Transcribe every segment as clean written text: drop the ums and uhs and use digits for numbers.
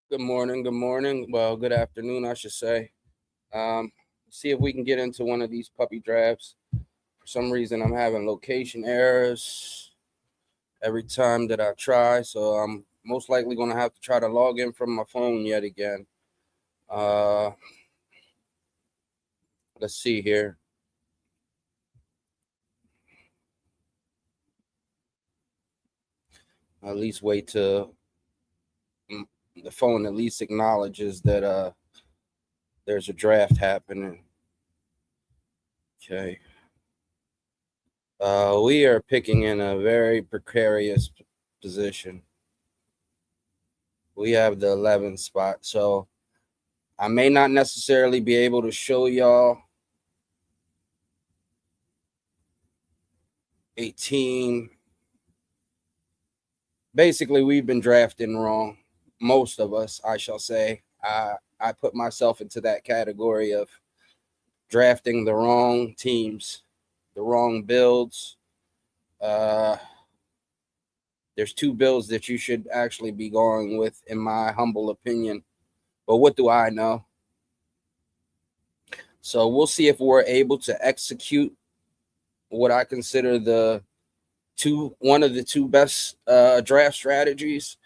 Good morning. Good morning. Well, good afternoon, I should say. Um, See if we can get into one of these puppy drafts. For some reason, I'm having location errors every time that I try, so I'm most likely going to have to try to log in from my phone yet again. Uh, let's see here. At least wait till mm, the phone at least acknowledges that there's a draft happening. Okay. We are picking in a very precarious position. We have the 11th spot, so I may not necessarily be able to show y'all a team. Basically, we've been drafting wrong. Most of us, I shall say. I put myself into that category of drafting the wrong teams, the wrong builds. Uh, there's two builds that you should actually be going with, in my humble opinion. But what do I know? So we'll see if we're able to execute what I consider the one of the two best draft strategies.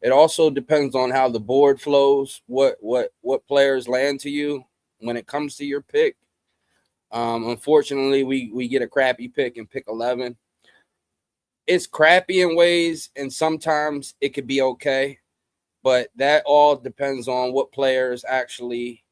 It also depends on how the board flows, what players land to you when it comes to your pick. Unfortunately, we get a crappy pick in pick 11. It's crappy in ways, and sometimes it could be okay, but that all depends on what players actually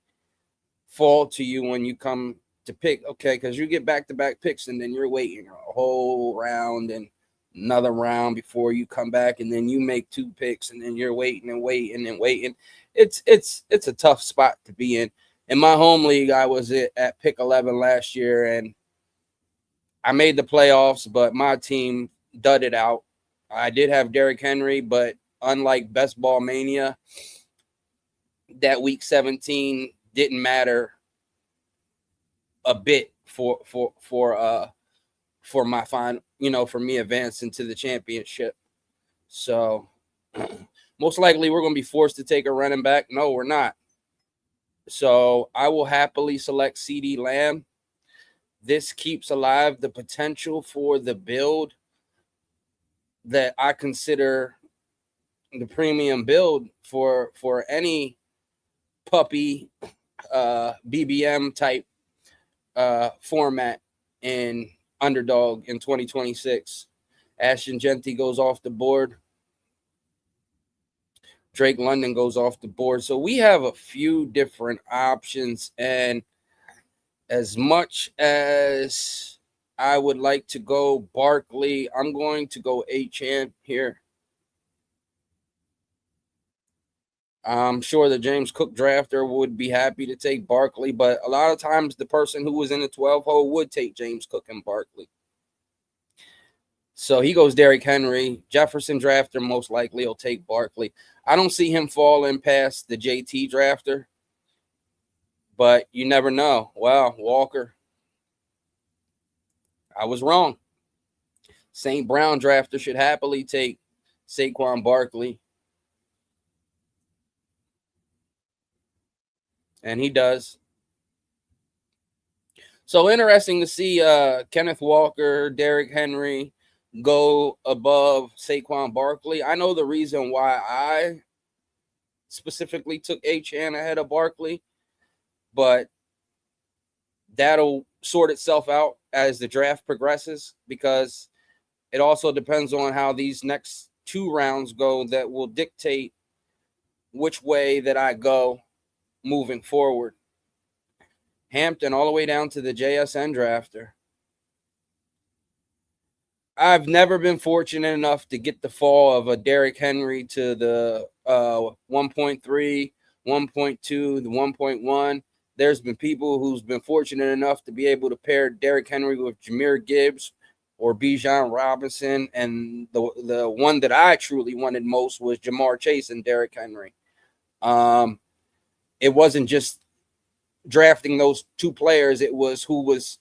fall to you when you come to pick. Okay, because you get back to back picks, and then you're waiting a whole round and another round before you come back, and then you make two picks, and then you're waiting and waiting and waiting. It's a tough spot to be in. In my home league, I was at pick 11 last year, and I made the playoffs, but my team dudded out. I did have Derrick Henry, but unlike Best Ball Mania, that week 17 didn't matter a bit for my fine, for me advancing to the championship. So most likely we're going to be forced to take a running back. No, we're not. So I will happily select CD Lamb. This keeps alive the potential for the build that I consider the premium build for any puppy BBM type format in Underdog in 2026. Ashton Genty goes off the board. Drake London goes off the board. So we have a few different options. And as much as I would like to go Barkley, I'm going to go Achane here. I'm sure the James Cook drafter would be happy to take Barkley, but a lot of times the person who was in the 12 hole would take James Cook and Barkley. So he goes Derrick Henry. Jefferson drafter most likely will take Barkley. I don't see him falling past the JT drafter, but you never know. Well, Walker, I was wrong. St. Brown drafter should happily take Saquon Barkley, and he does. So interesting to see Kenneth Walker, Derrick Henry go above Saquon Barkley. I know the reason why I specifically took Achane ahead of Barkley, but that'll sort itself out as the draft progresses, because it also depends on how these next two rounds go that will dictate which way that I go moving forward. Hampton all the way down to the JSN drafter. I've never been fortunate enough to get the fall of a Derrick Henry to the 1.3, 1.2, the 1.1. There's been people who's been fortunate enough to be able to pair Derrick Henry with Jahmyr Gibbs or Bijan Robinson, and the one that I truly wanted most was Ja'Marr Chase and Derrick Henry. It wasn't just drafting those two players; it was who was,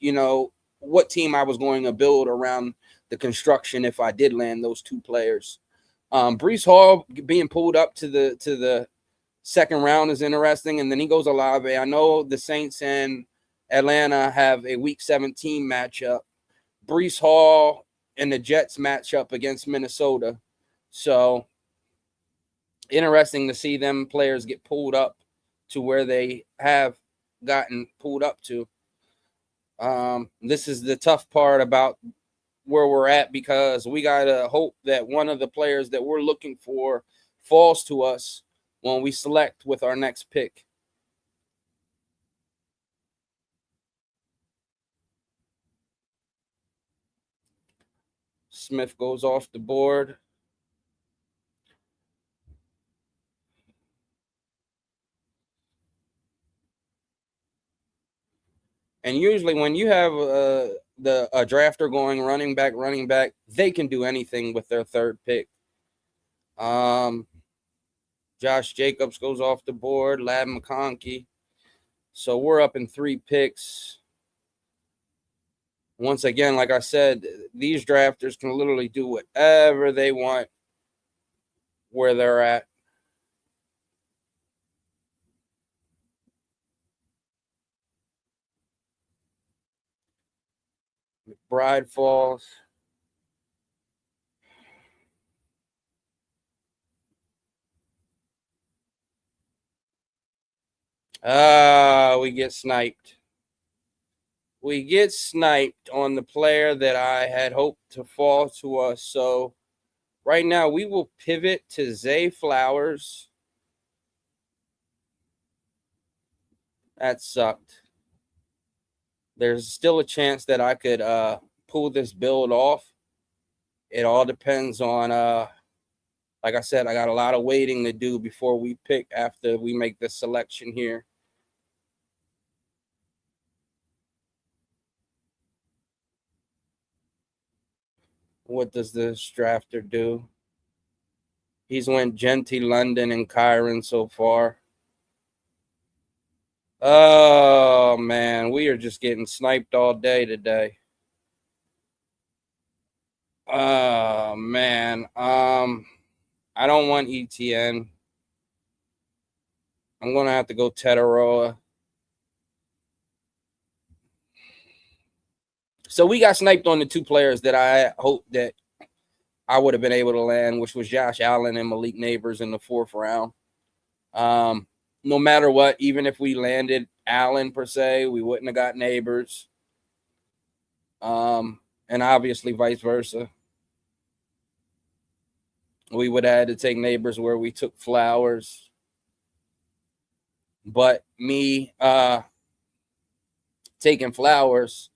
what team I was going to build around the construction if I did land those two players. Breece Hall being pulled up to the second round is interesting, and then he goes Olave. I know the Saints and Atlanta have a Week 17 matchup. Breece Hall and the Jets match up against Minnesota. So interesting to see them players get pulled up to where they have gotten pulled up to. This is the tough part about where we're at, because we got to hope that one of the players that we're looking for falls to us when we select with our next pick. Smith goes off the board. And usually when you have a drafter going running back, they can do anything with their third pick. Josh Jacobs goes off the board, Ladd McConkey. So we're up in 3 picks. Once again, like I said, these drafters can literally do whatever they want where they're at. McBride falls. We get sniped. We get sniped on the player that I had hoped to fall to us. So right now we will pivot to Zay Flowers. That sucked. There's still a chance that I could pull this build off. It all depends on, like I said, I got a lot of waiting to do before we pick after we make the selection here. What does this drafter do? He's went Genty, London, and Kyron so far. Oh, man, we are just getting sniped all day today. Oh, man. I don't want ETN. I'm going to have to go Tetaroa. So we got sniped on the 2 players that I hoped that I would have been able to land, which was Josh Allen and Malik Neighbors in the 4th round. No matter what, even if we landed Allen per se, we wouldn't have got Neighbors. And obviously vice versa. We would have had to take Neighbors where we took Flowers. But me taking Flowers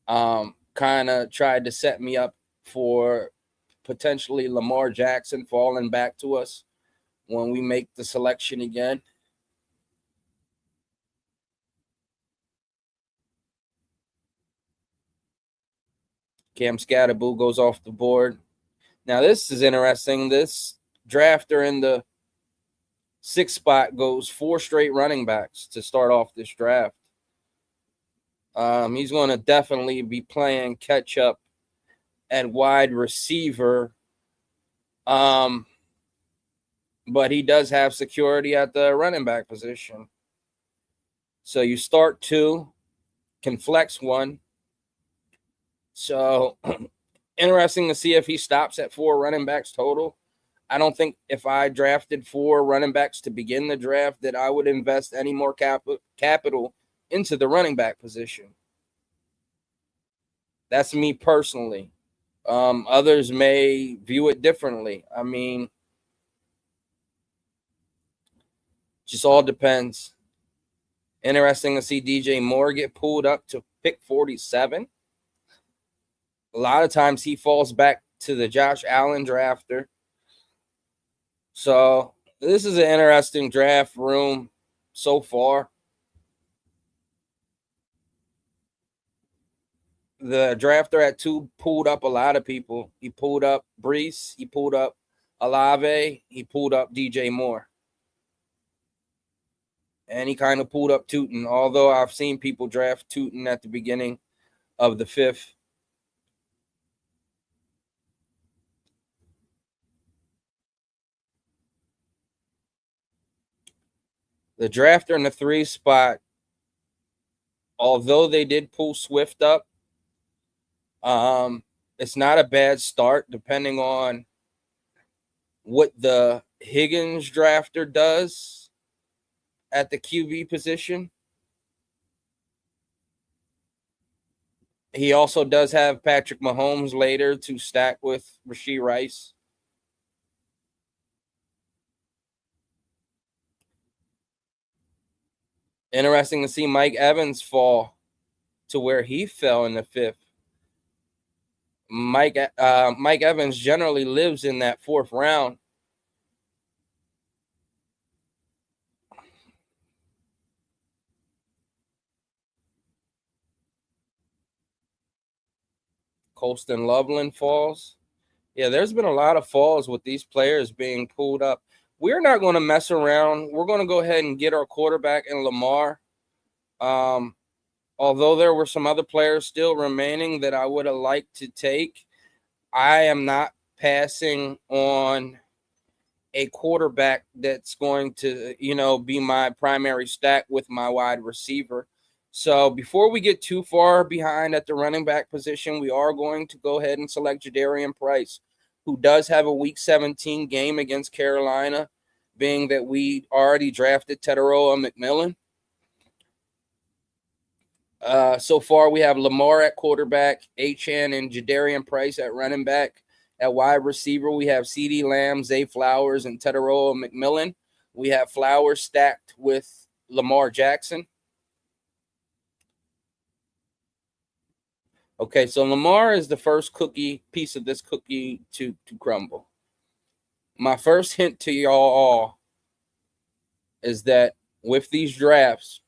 kind of tried to set me up for potentially Lamar Jackson falling back to us when we make the selection again. Cam Scatterboo goes off the board. Now, this is interesting. This drafter in the 6th spot goes 4 straight running backs to start off this draft. He's going to definitely be playing catch up at wide receiver. But he does have security at the running back position. So you start 2, can flex 1. So interesting to see if he stops at 4 running backs total. I don't think if I drafted 4 running backs to begin the draft that I would invest any more capital into the running back position. That's me personally. Others may view it differently. I mean, just all depends. Interesting to see DJ Moore get pulled up to pick 47. A lot of times he falls back to the Josh Allen drafter. So this is an interesting draft room so far. The drafter at 2 pulled up a lot of people. He pulled up Breece. He pulled up Olave. He pulled up DJ Moore. And he kind of pulled up Tootin, although I've seen people draft Tootin at the beginning of the 5th. The drafter in the 3 spot, although they did pull Swift up, it's not a bad start depending on what the Higgins drafter does at the QB position. He also does have Patrick Mahomes later to stack with Rashee Rice. Interesting to see Mike Evans fall to where he fell in the 5th. Mike Evans generally lives in that 4th round. Colston Loveland falls. Yeah, there's been a lot of falls with these players being pulled up. We're not going to mess around. We're going to go ahead and get our quarterback in Lamar. Although there were some other players still remaining that I would have liked to take, I am not passing on a quarterback that's going to, be my primary stack with my wide receiver. So before we get too far behind at the running back position, we are going to go ahead and select Jadarian Price, who does have a Week 17 game against Carolina, being that we already drafted Teteroa McMillan. So far, we have Lamar at quarterback, Achane and Jadarian Price at running back. At wide receiver, we have CeeDee Lamb, Zay Flowers, and Teteroa McMillan. We have Flowers stacked with Lamar Jackson. Okay, so Lamar is the first piece of this cookie to crumble. My first hint to y'all all is that with these drafts,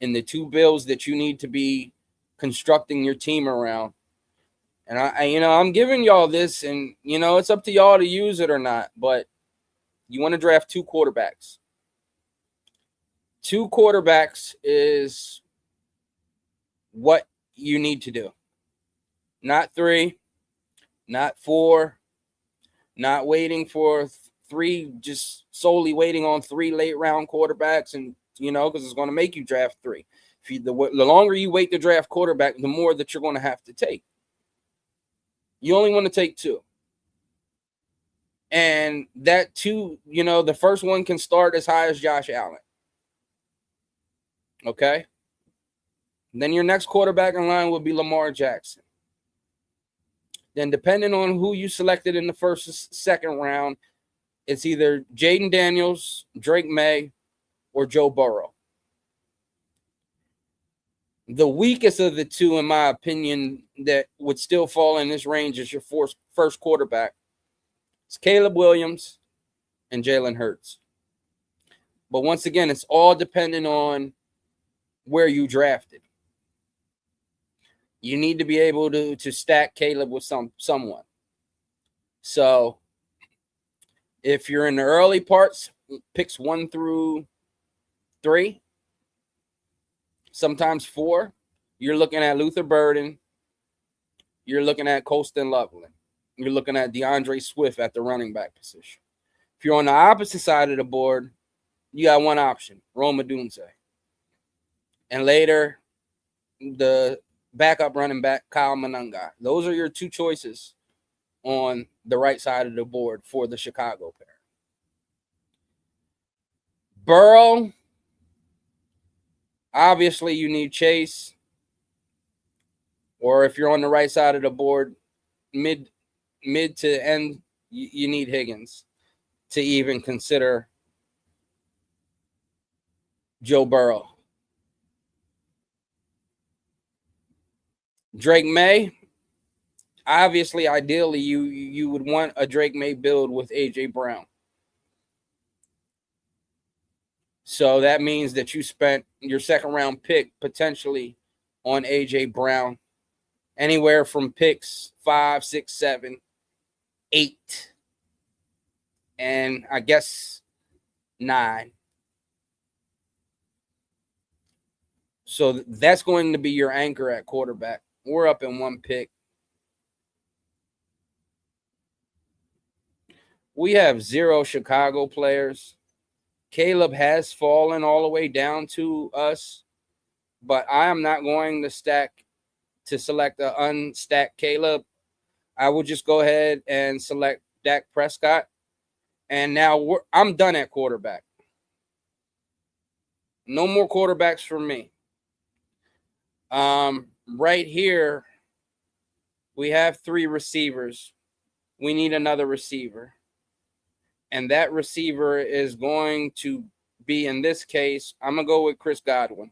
in the 2 bills that you need to be constructing your team around, and I'm giving y'all this, and it's up to y'all to use it or not, but you want to draft 2 quarterbacks. 2 quarterbacks is what you need to do. Not 3, not 4, not waiting for 3, just solely waiting on 3 late round quarterbacks, and because it's going to make you draft 3. The longer you wait to draft quarterback, the more that you're going to have to take. You only want to take 2. And that 2, the first one can start as high as Josh Allen. Okay? And then your next quarterback in line will be Lamar Jackson. Then depending on who you selected in the first or second round, it's either Jaden Daniels, Drake May, or Joe Burrow. The weakest of the 2, in my opinion, that would still fall in this range as your first quarterback. It's Caleb Williams and Jalen Hurts. But once again, it's all dependent on where you drafted. You need to be able to stack Caleb with someone. So if you're in the early parts, picks 1 through 3, sometimes 4, you're looking at Luther Burden. You're looking at Colston Loveland. You're looking at DeAndre Swift at the running back position. If you're on the opposite side of the board, you got one option, Rome Odunze. And later, the backup running back, Kyle Monangai. Those are your 2 choices on the right side of the board for the Chicago pair. Burrow, obviously you need Chase. Or if you're on the right side of the board, mid to end, you need Higgins to even consider Joe Burrow. Drake May, obviously, ideally, you would want a Drake May build with A.J. Brown. So that means that you spent your second round pick potentially on A.J. Brown, anywhere from picks 5, 6, 7, 8, and I guess 9. So that's going to be your anchor at quarterback. We're up in 1 pick. We have 0 Chicago players. Caleb has fallen all the way down to us, but I am not going to select an unstacked Caleb. I will just go ahead and select Dak Prescott. And now I'm done at quarterback. No more quarterbacks for me. Right here, we have 3 receivers. We need another receiver. And that receiver is going to be, in this case, I'm going to go with Chris Godwin.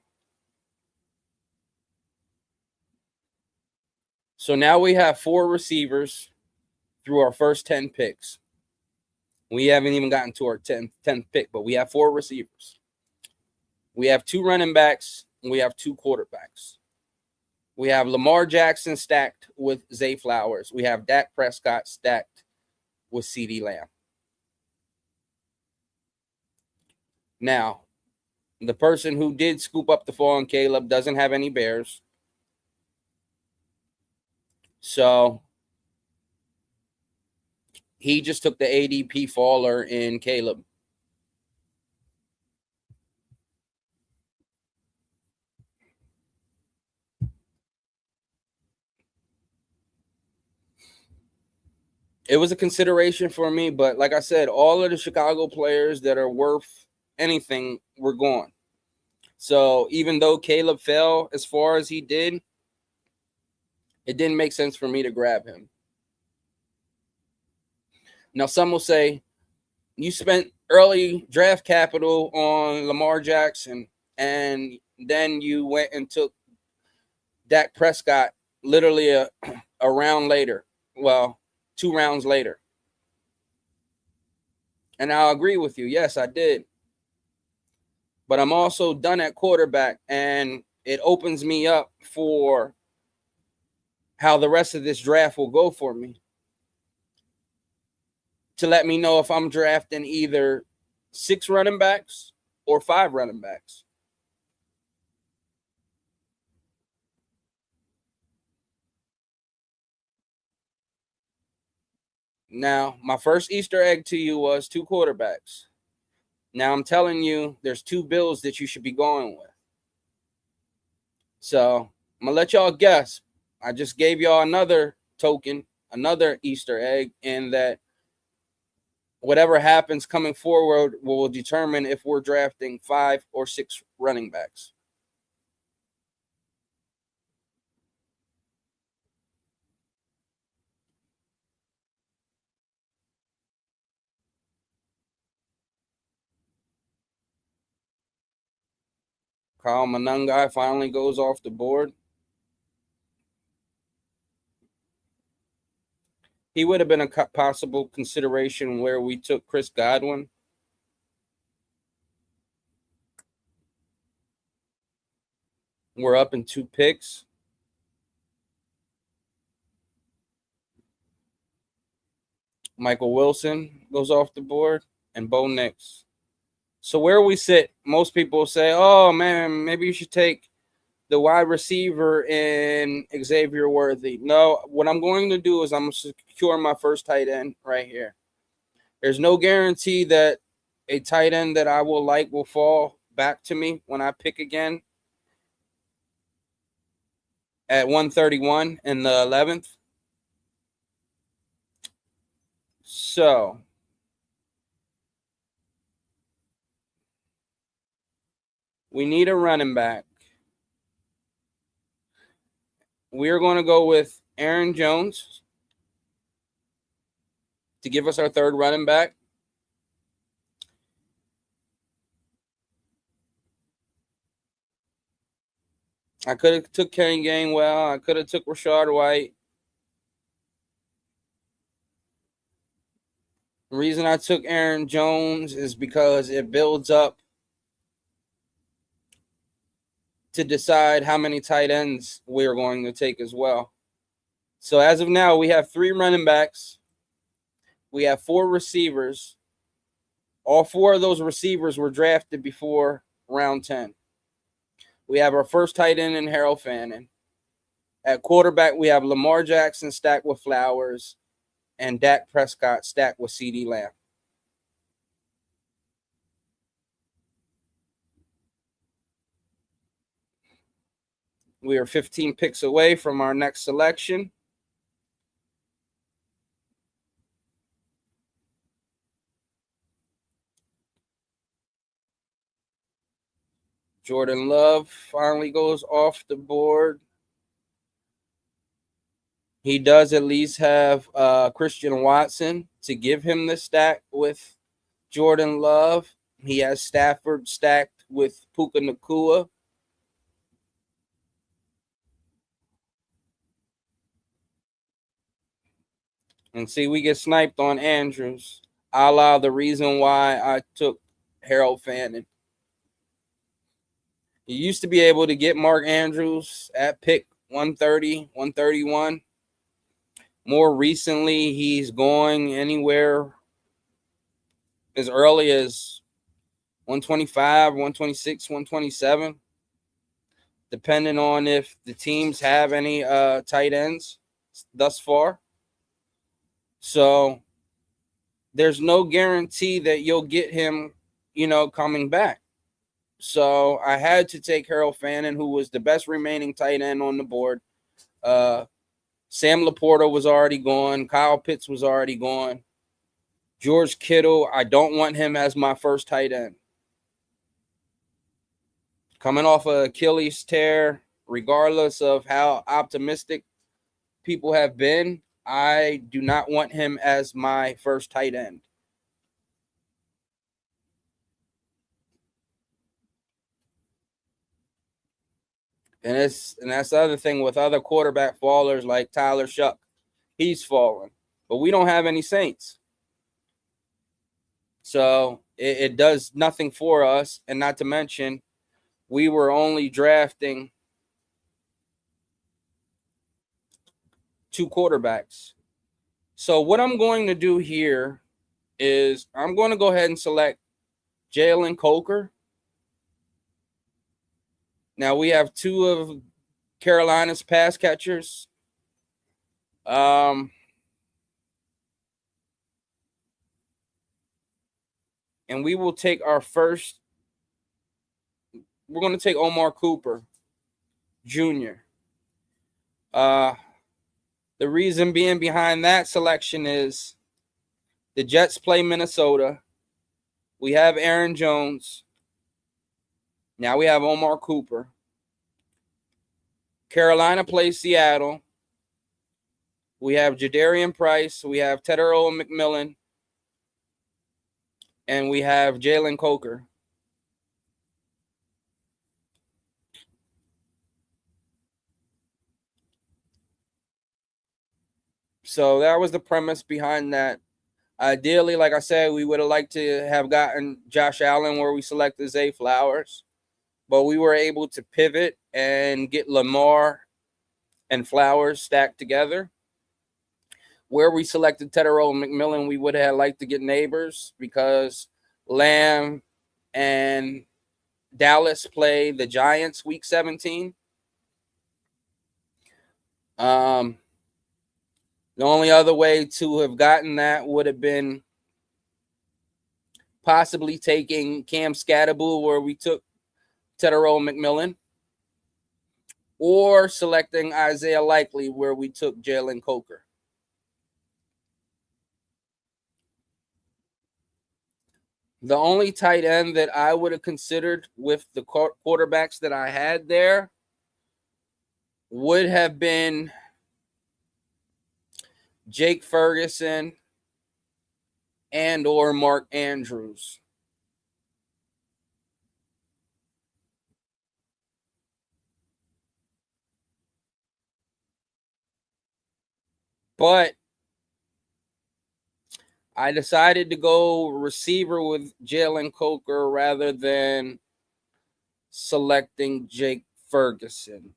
So now we have 4 receivers through our first 10 picks. We haven't even gotten to our 10th pick, but we have 4 receivers. We have 2 running backs, and we have 2 quarterbacks. We have Lamar Jackson stacked with Zay Flowers. We have Dak Prescott stacked with CeeDee Lamb. Now, the person who did scoop up the fall on Caleb doesn't have any Bears. So he just took the ADP faller in Caleb. It was a consideration for me, but like I said, all of the Chicago players that are worth anything were gone. So even though Caleb fell as far as he did, it didn't make sense for me to grab him. Now, some will say, you spent early draft capital on Lamar Jackson, and then you went and took Dak Prescott literally a round later. Well, 2 rounds later. And I'll agree with you. Yes, I did. But I'm also done at quarterback, and it opens me up for how the rest of this draft will go for me, to let me know if I'm drafting either 6 running backs or 5 running backs. Now, my first Easter egg to you was 2 quarterbacks. Now I'm telling you, there's 2 bills that you should be going with. So I'm going to let y'all guess. I just gave y'all another token, another Easter egg, in that whatever happens coming forward will determine if we're drafting 5 or 6 running backs. Kyle Monangai finally goes off the board. He would have been a possible consideration where we took Chris Godwin. We're up in 2 picks. Michael Wilson goes off the board, and Bo Nix. So where we sit, most people say, oh, man, maybe you should take the wide receiver in Xavier Worthy. No, what I'm going to do is I'm going to secure my first tight end right here. There's no guarantee that a tight end that I will like will fall back to me when I pick again at 131 in the 11th. So we need a running back. We are going to go with Aaron Jones to give us our 3rd running back. I could have took Kenny Gainwell. I could have took Rachaad White. The reason I took Aaron Jones is because it builds up to decide how many tight ends we're going to take as well. So as of now, we have 3 running backs. We have 4 receivers. All 4 of those receivers were drafted before round 10. We have our first tight end in Harold Fannin. At quarterback, we have Lamar Jackson stacked with Flowers and Dak Prescott stacked with CeeDee Lamb. We are 15 picks away from our next selection. Jordan Love finally goes off the board. He does at least have Christian Watson to give him the stack with Jordan Love. He has Stafford stacked with Puka Nacua. And see, we get sniped on Andrews, a la the reason why I took Harold Fannin. You used to be able to get Mark Andrews at pick 130, 131. More recently, he's going anywhere as early as 125, 126, 127, depending on if the teams have any tight ends thus far. So there's no guarantee that you'll get him, coming back. So I had to take Harold Fannin, who was the best remaining tight end on the board. Sam Laporta was already gone. Kyle Pitts was already gone. George Kittle, I don't want him as my first tight end. Coming off an Achilles tear, regardless of how optimistic people have been, I do not want him as my first tight end. And that's the other thing with other quarterback fallers like Tyler Shuck. He's fallen. But we don't have any Saints. So it does nothing for us. And not to mention, we were only drafting 2 quarterbacks. So what I'm going to do here is I'm going to go ahead and select Jalen Coker. Now we have 2 of Carolina's pass catchers. And we will take our first. We're going to take Omar Cooper Jr. The reason being behind that selection is the Jets play Minnesota. We have Aaron Jones. Now we have Omar Cooper. Carolina plays Seattle. We have Jadarian Price. We have Tetairoa McMillan. And we have Jalen Coker. So that was the premise behind that. Ideally, like I said, we would have liked to have gotten Josh Allen where we selected Zay Flowers. But we were able to pivot and get Lamar and Flowers stacked together. Where we selected Tetairoa McMillan, we would have liked to get Neighbors because Lamb and Dallas play the Giants week 17. The only other way to have gotten that would have been possibly taking Cam Scatterbull where we took Tetairoa McMillan, or selecting Isaiah Likely where we took Jalen Coker. The only tight end that I would have considered with the quarterbacks that I had there would have been Jake Ferguson and or Mark Andrews. But I decided to go receiver with Jalen Coker rather than selecting Jake Ferguson.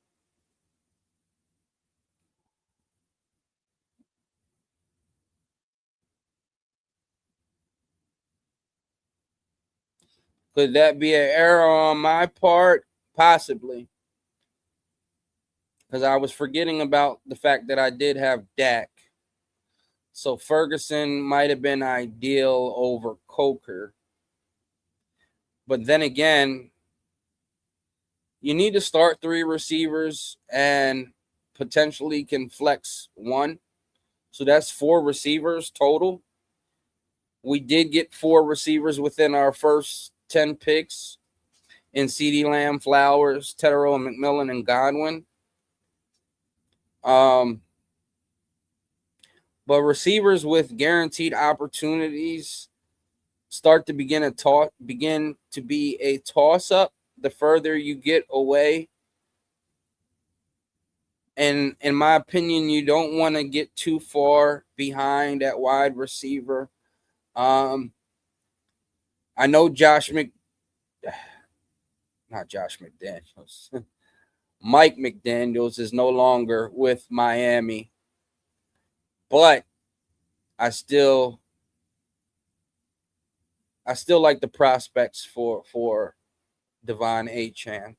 Could that be an error on my part? Possibly. Because I was forgetting about the fact that I did have Dak. So Ferguson might have been ideal over Coker. But then again, you need to start 3 receivers and potentially can flex 1. So that's 4 receivers total. We did get 4 receivers within our first 10 picks in CeeDee Lamb, Flowers, Tetero, McMillan, and Godwin. But receivers with guaranteed opportunities start to begin to be a toss up the further you get away. And in my opinion, you don't want to get too far behind at wide receiver. I know Josh McDaniels. Mike McDaniels is no longer with Miami, but I still like the prospects for Devon Achane.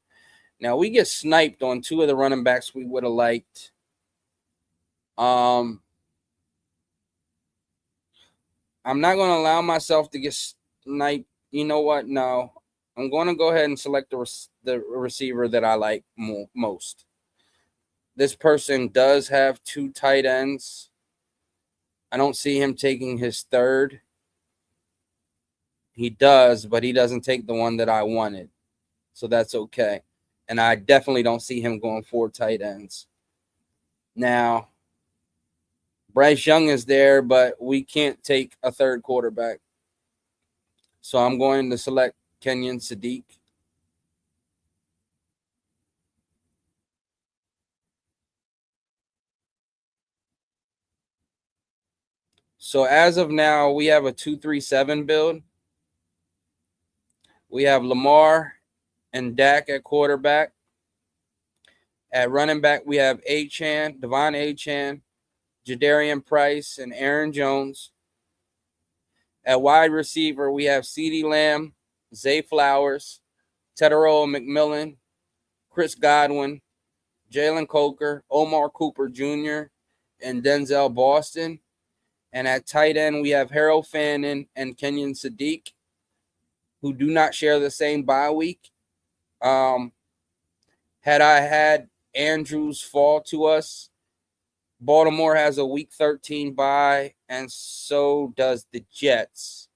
Now we get sniped on 2 of the running backs we would have liked. I'm not going to allow myself to get sniped. You know what? No, I'm going to go ahead and select the receiver that I like most. This person does have 2 tight ends. I don't see him taking his third. He does, but he doesn't take the one that I wanted. So that's okay. And I definitely don't see him going 4 tight ends. Now, Bryce Young is there, but we can't take a third quarterback. So I'm going to select Kenyon Sadiq. So as of now, we have a 2-3-7 build. We have Lamar and Dak at quarterback. At running back, we have Devon Achane, Jadarian Price, and Aaron Jones. At wide receiver, we have CeeDee Lamb, Zay Flowers, Tetero McMillan, Chris Godwin, Jalen Coker, Omar Cooper Jr., and Denzel Boston. And at tight end, we have Harold Fannin and Kenyon Sadiq, who do not share the same bye week. Had I had Andrews fall to us, Baltimore has a week 13 bye, and so does the Jets.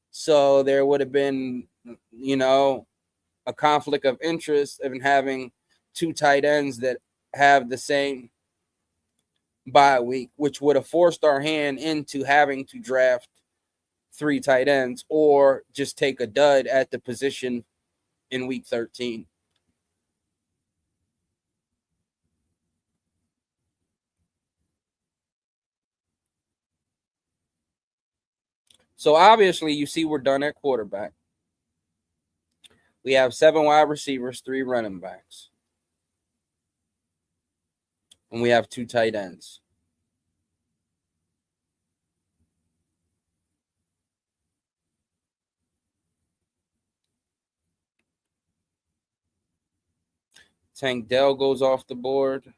So there would have been, a conflict of interest in having 2 tight ends that have the same bye week, which would have forced our hand into having to draft 3 tight ends or just take a dud at the position in week 13. So obviously you see we're done at quarterback. We have 7 wide receivers, 3 running backs. And we have 2 tight ends. Tank Dell goes off the board.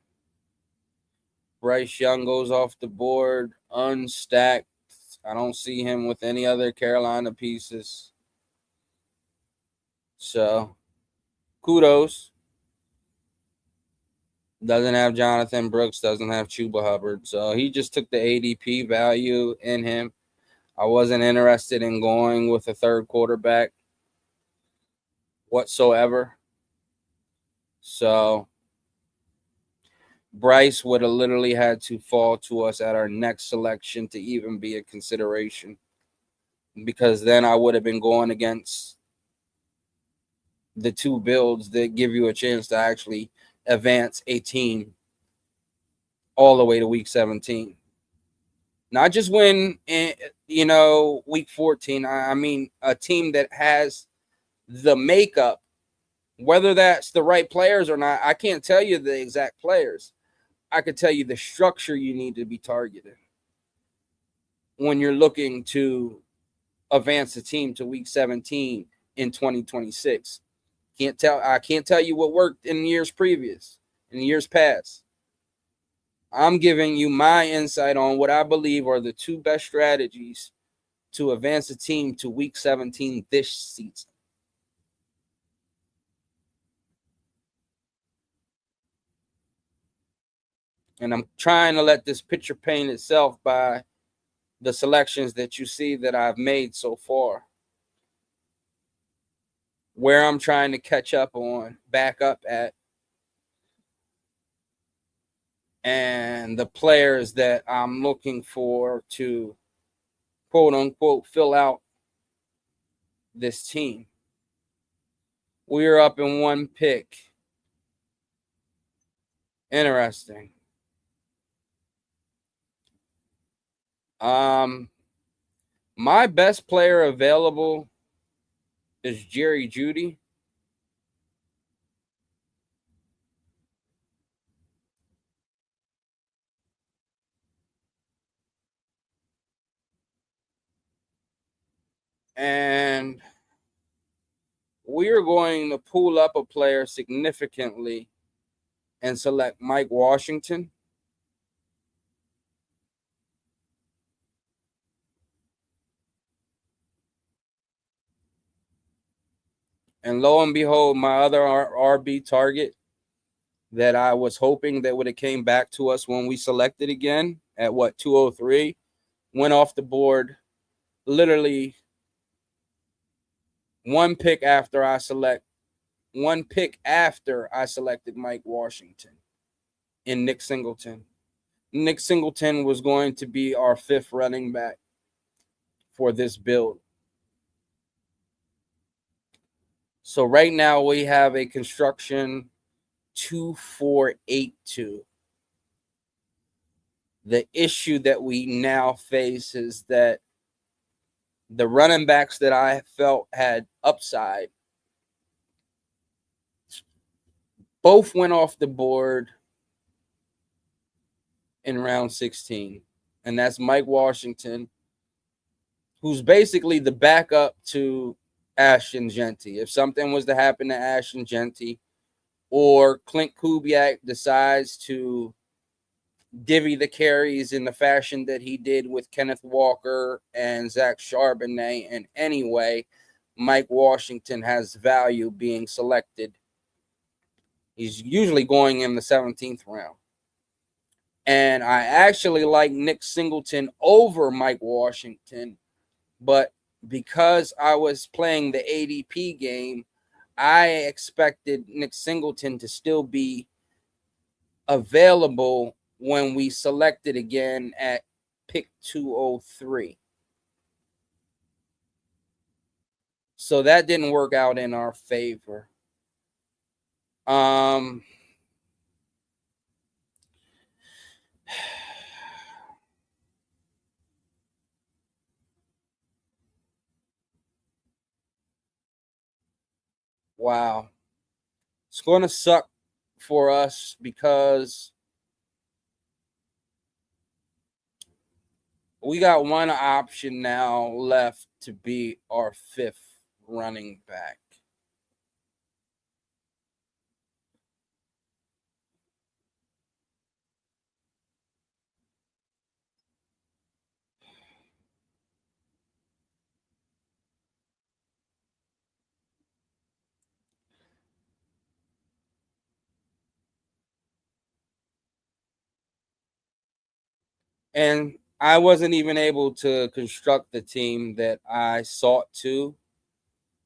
Bryce Young goes off the board. Unstacked. I don't see him with any other Carolina pieces. So, kudos. Doesn't have Jonathan Brooks. Doesn't have Chuba Hubbard. So, he just took the ADP value in him. I wasn't interested in going with a third quarterback whatsoever. So, Bryce would have literally had to fall to us at our next selection to even be a consideration, because then I would have been going against the 2 builds that give you a chance to actually advance a team all the way to week 17. Not just win, week 14. I mean, a team that has the makeup, whether that's the right players or not. I can't tell you the exact players. I could tell you the structure you need to be targeted when you're looking to advance the team to week 17 in 2026. I can't tell you what worked in years past. I'm giving you my insight on what I believe are the 2 best strategies to advance the team to week 17 this season. And I'm trying to let this picture paint itself by the selections that you see that I've made so far. Where I'm trying to catch up on, back up at, and the players that I'm looking for to quote unquote fill out this team. We're up in one pick. Interesting. My best player available is Jerry Jeudy. And we are going to pull up a player significantly and select Mike Washington. And lo and behold, my other RB target that I was hoping that would have came back to us when we selected again at 203 went off the board literally one pick after I selected Mike Washington in Nick Singleton. Nick Singleton was going to be our 5th running back for this build. So right now we have a construction 2482. The issue that we now face is that the running backs that I felt had upside both went off the board in round 16. And that's Mike Washington, who's basically the backup to Ashton Jeanty. If something was to happen to Ashton Jeanty, or Clint Kubiak decides to divvy the carries in the fashion that he did with Kenneth Walker and Zach Charbonnet in any way, Mike Washington has value being selected. He's usually going in the 17th round. And I actually like Nick Singleton over Mike Washington, but because I was playing the ADP game, I expected Nick Singleton to still be available when we selected again at pick 203. So that didn't work out in our favor. Wow. It's going to suck for us because we got one option now left to be our 5th running back. And I wasn't even able to construct the team that I sought to.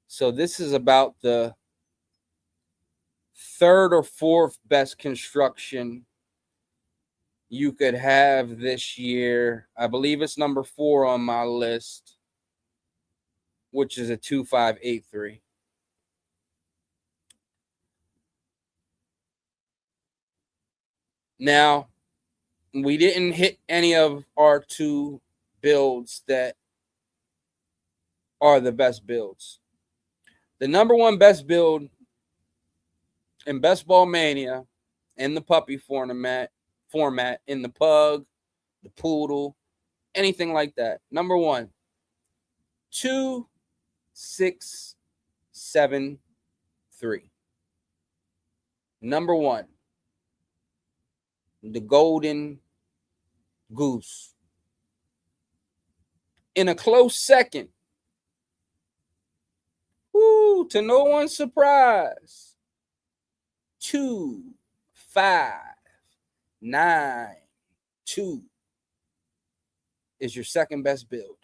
So this is about the 3rd or 4th best construction you could have this year. I believe it's number 4 on my list, which is a 2583. Now, we didn't hit any of our 2 builds that are the best builds. The number 1 best build in Best Ball Mania in the puppy format, in the pug, the poodle, anything like that. Number 1, 2, 6, 7, 3. Number 1, the golden goose. In a close second, to no one's surprise, 2, 5, 2 is your second best build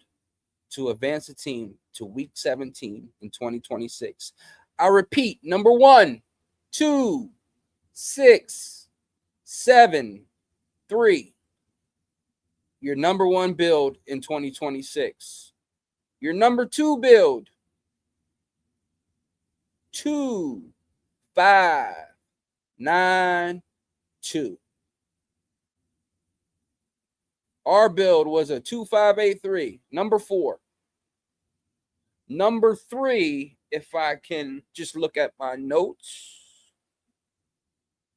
to advance a team to week 17 in 2026. I repeat, number 1, 2, 6, 7, 3. Your number 1 build in 2026. Your number 2 build, 2, 5, 9, 2. Our build was a 2583. Number 4. Number 3, if I can just look at my notes,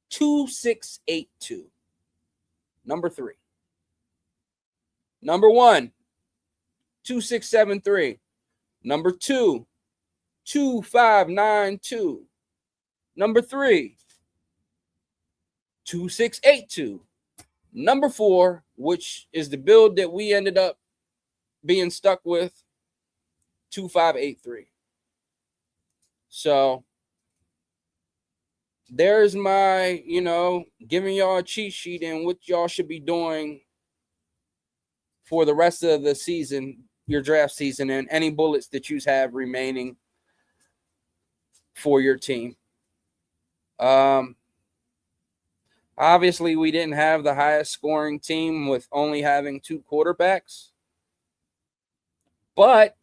2682. Number 3. Number 1, 2673. Number 2, 2592. Number 3, 2682. Number 4, which is the build that we ended up being stuck with, 2583. So there's my, giving y'all a cheat sheet and what y'all should be doing for the rest of the season, your draft season, and any bullets that you have remaining for your team. Obviously, we didn't have the highest scoring team with only having 2 quarterbacks, but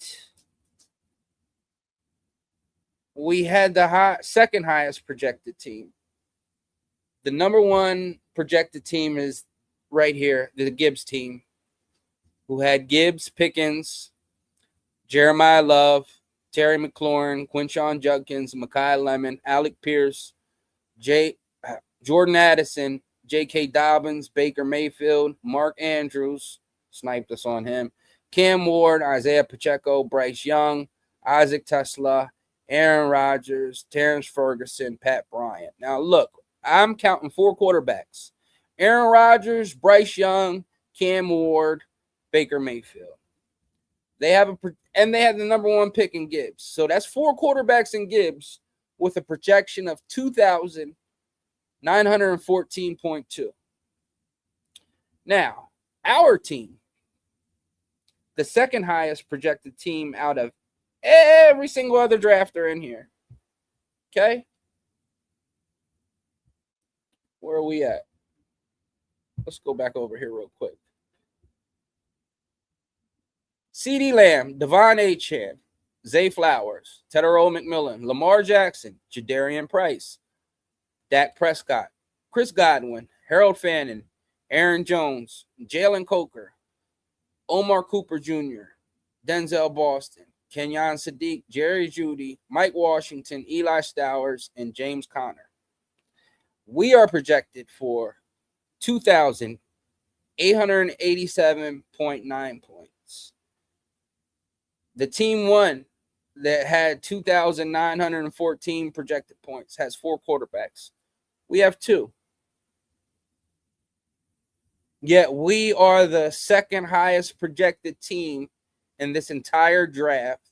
we had the second highest projected team. The number 1 projected team is right here, the Gibbs team, who had Gibbs, Pickens, Jeremiah Love, Terry McLaurin, Quinshon Judkins, Mekhi Lemon, Alec Pierce, Jordan Addison, J.K. Dobbins, Baker Mayfield, Mark Andrews, sniped us on him, Cam Ward, Isaiah Pacheco, Bryce Young, Isaac Tesla, Aaron Rodgers, Terrence Ferguson, Pat Bryant. Now, look, I'm counting 4 quarterbacks. Aaron Rodgers, Bryce Young, Cam Ward, Baker Mayfield. They have the number 1 pick in Gibbs. So that's 4 quarterbacks in Gibbs with a projection of 2,914.2. Now, our team, the second highest projected team out of every single other drafter in here. Okay? Where are we at? Let's go back over here real quick. CeeDee Lamb, Devon Achane, Zay Flowers, Tedero McMillan, Lamar Jackson, Jadarian Price, Dak Prescott, Chris Godwin, Harold Fannin, Aaron Jones, Jalen Coker, Omar Cooper Jr., Denzel Boston, Kenyon Sadiq, Jerry Jeudy, Mike Washington, Eli Stowers, and James Conner. We are projected for 2,887.9 points. The team 1 that had 2,914 projected points has 4 quarterbacks. We have 2. Yet we are the second highest projected team in this entire draft,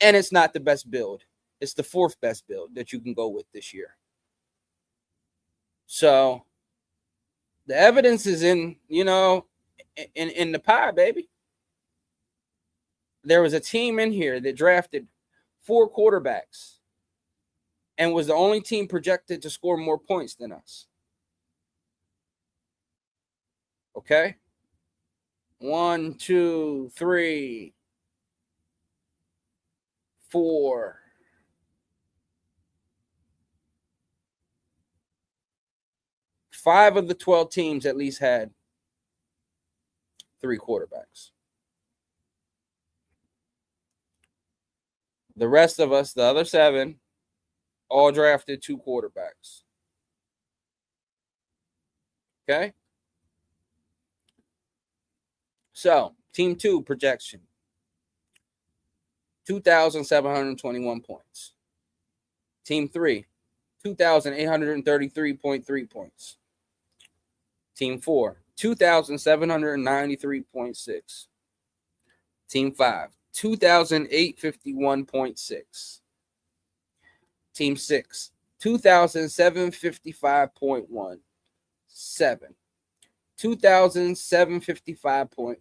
and it's not the best build. It's the 4th best build that you can go with this year. So the evidence is in the pie, baby. There was a team in here that drafted 4 quarterbacks and was the only team projected to score more points than us. Okay? 1, 2, 3, 4. 5 of the 12 teams at least had 3 quarterbacks. The rest of us, the other 7, all drafted 2 quarterbacks. Okay? So, team 2 projection, 2,721 points. Team 3, 2,833.3 points. Team 4, 2,793.6. Team 5, 2,851.6. Team 6, 2,755.1. 7, 2,755.5.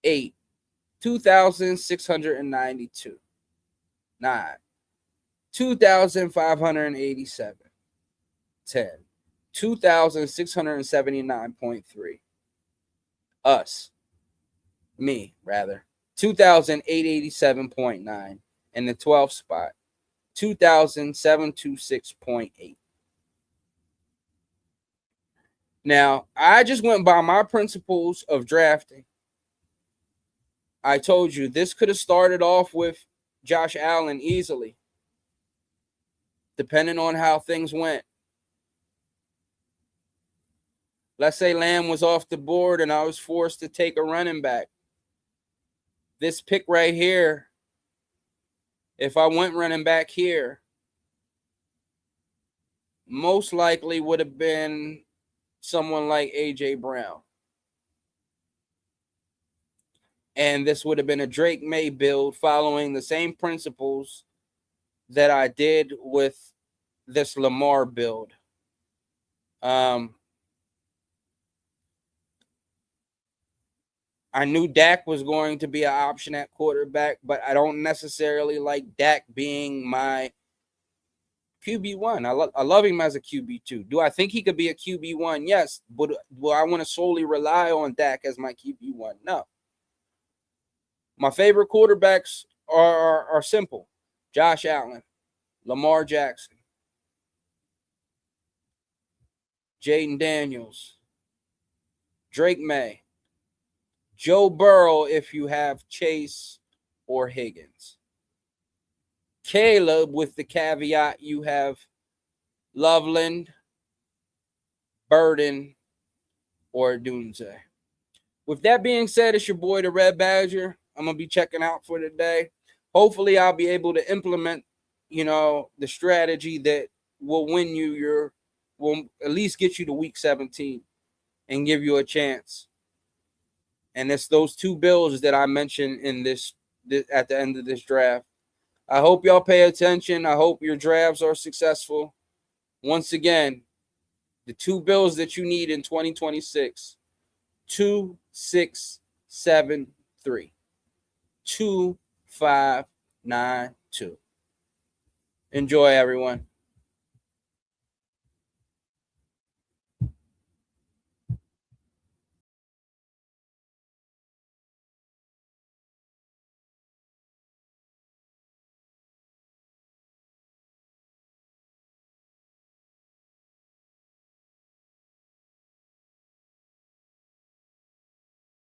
8, 2,692. 9, 2,587. 10, 2,679.3. Us, me rather, 2,887.9. And the 12th spot, 2,726.8. Now, I just went by my principles of drafting. I told you this could have started off with Josh Allen easily, depending on how things went. Let's say Lamb was off the board and I was forced to take a running back. This pick right here, if I went running back here, most likely would have been someone like A.J. Brown. And this would have been a Drake May build following the same principles that I did with this Lamar build. I knew Dak was going to be an option at quarterback, but I don't necessarily like Dak being my QB1. I love him as a QB2. Do I think he could be a QB1? Yes. But will I want to solely rely on Dak as my QB1? No. My favorite quarterbacks are simple. Josh Allen, Lamar Jackson, Jaden Daniels, Drake May, Joe Burrow if you have Chase or Higgins. Caleb with the caveat you have Loveland, Burden, or Dunze. With that being said, it's your boy, the Red Badger. I'm going to be checking out for today. Hopefully, I'll be able to implement, the strategy that will win you will at least get you to week 17 and give you a chance. And it's those two bills that I mentioned in this at the end of this draft. I hope y'all pay attention. I hope your drafts are successful. Once again, the two bills that you need in 2026, 2, 6, 7, 3. 2, 5, 9, 2. Enjoy, everyone.